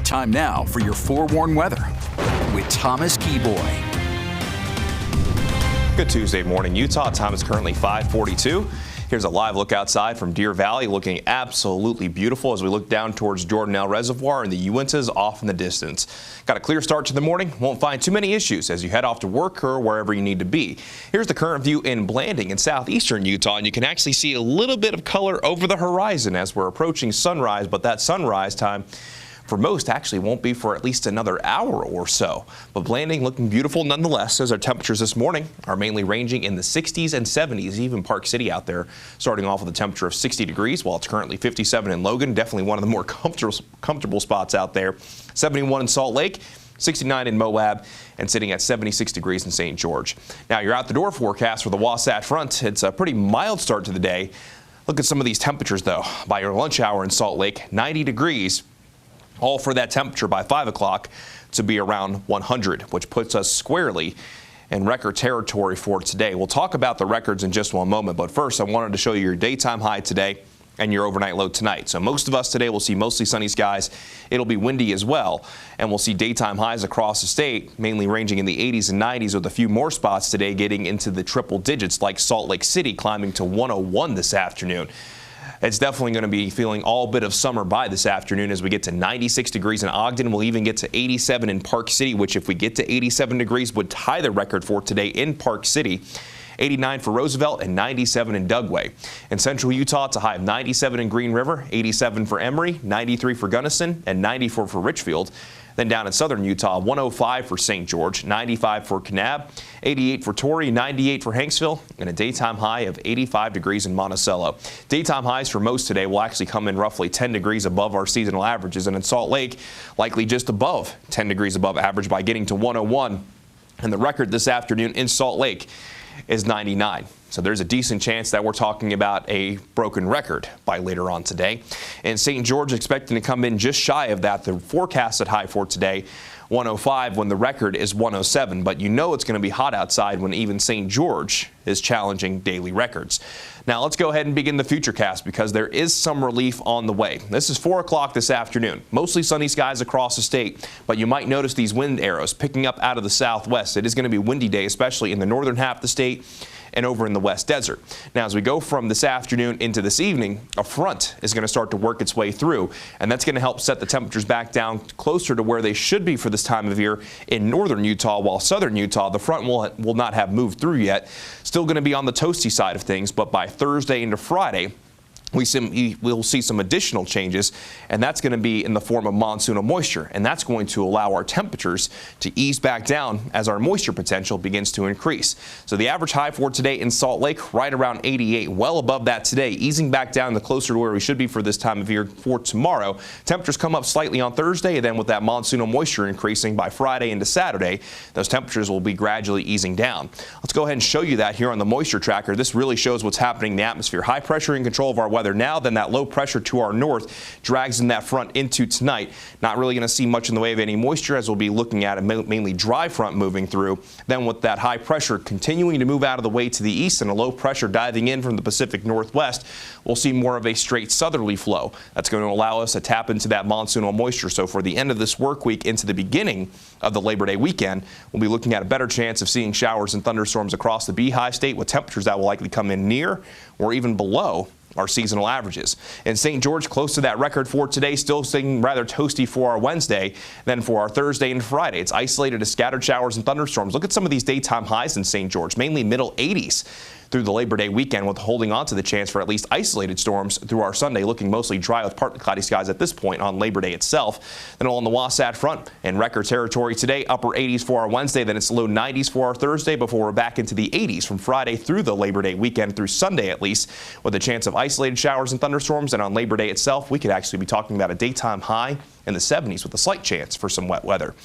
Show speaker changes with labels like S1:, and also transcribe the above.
S1: Time now for your forewarned weather with Thomas Keyboy.
S2: Good Tuesday morning, Utah. Time is currently 5:42. Here's a live look outside from Deer Valley, looking absolutely beautiful as we look down towards Jordanelle Reservoir and the Uintas off in the distance. Got a clear start to the morning. Won't find too many issues as you head off to work or wherever you need to be. Here's the current view in Blanding in southeastern Utah, and you can actually see a little bit of color over the horizon as we're approaching sunrise, but that sunrise time for most actually won't be for at least another hour or so. But Blanding looking beautiful nonetheless, as our temperatures this morning are mainly ranging in the 60s and 70s, even Park City out there starting off with a temperature of 60 degrees while it's currently 57 in Logan. Definitely one of the more comfortable spots out there. 71 in Salt Lake, 69 in Moab, and sitting at 76 degrees in St. George. Now your out the door forecast for the Wasatch Front. It's a pretty mild start to the day. Look at some of these temperatures though. By your lunch hour in Salt Lake, 90 degrees. All for that temperature by 5 o'clock to be around 100, which puts us squarely in record territory for today. We'll talk about the records in just one moment, but first I wanted to show you your daytime high today and your overnight low tonight. So most of us today will see mostly sunny skies. It'll be windy as well, and we'll see daytime highs across the state, mainly ranging in the 80s and 90s, with a few more spots today getting into the triple digits, like Salt Lake City climbing to 101 this afternoon. It's definitely going to be feeling all bit of summer by this afternoon as we get to 96 degrees in Ogden. We'll even get to 87 in Park City, which if we get to 87 degrees would tie the record for today in Park City. 89 for Roosevelt and 97 in Dugway. In central Utah, it's a high of 97 in Green River, 87 for Emory, 93 for Gunnison, and 94 for Richfield. Then down in southern Utah, 105 for St. George, 95 for Kanab, 88 for Torrey, 98 for Hanksville, and a daytime high of 85 degrees in Monticello. Daytime highs for most today will actually come in roughly 10 degrees above our seasonal averages, and in Salt Lake, likely just above 10 degrees above average by getting to 101. And the record this afternoon in Salt Lake is 99. So there's a decent chance that we're talking about a broken record by later on today. And St. George expecting to come in just shy of that. The forecasted high for today, 105, when the record is 107. But you know it's going to be hot outside when even St. George is challenging daily records. Now let's go ahead and begin the futurecast because there is some relief on the way. This is 4 o'clock this afternoon. Mostly sunny skies across the state, but you might notice these wind arrows picking up out of the southwest. It is going to be a windy day, especially in the northern half of the state and over in the West Desert. Now, as we go from this afternoon into this evening, a front is going to start to work its way through, and that's going to help set the temperatures back down closer to where they should be for this time of year in northern Utah, while southern Utah, the front will not have moved through yet. Still going to be on the toasty side of things, but by Thursday into Friday, we'll see some additional changes, and that's going to be in the form of monsoonal moisture, and that's going to allow our temperatures to ease back down as our moisture potential begins to increase. So the average high for today in Salt Lake, right around 88, well above that today, easing back down to closer to where we should be for this time of year for tomorrow. Temperatures come up slightly on Thursday, and then with that monsoonal moisture increasing by Friday into Saturday, those temperatures will be gradually easing down. Let's go ahead and show you that here on the moisture tracker. This really shows what's happening in the atmosphere. High pressure in control of our weather now, then that low pressure to our north drags in that front into tonight. Not really going to see much in the way of any moisture as we'll be looking at a mainly dry front moving through. Then with that high pressure continuing to move out of the way to the east and a low pressure diving in from the Pacific Northwest, we'll see more of a straight southerly flow. That's going to allow us to tap into that monsoonal moisture. So for the end of this work week into the beginning of the Labor Day weekend, we'll be looking at a better chance of seeing showers and thunderstorms across the Beehive State with temperatures that will likely come in near or even below our seasonal averages. In St. George, close to that record for today, still staying rather toasty for our Wednesday. Then for our Thursday and Friday, it's isolated to scattered showers and thunderstorms. Look at some of these daytime highs in St. George, mainly middle 80s through the Labor Day weekend, with holding on to the chance for at least isolated storms through our Sunday, looking mostly dry with partly cloudy skies at this point on Labor Day itself. Then along the Wasatch Front in record territory today, upper 80s for our Wednesday, then it's low 90s for our Thursday before we're back into the 80s from Friday through the Labor Day weekend through Sunday at least, with a chance of isolated showers and thunderstorms. And on Labor Day itself, we could actually be talking about a daytime high in the 70s with a slight chance for some wet weather.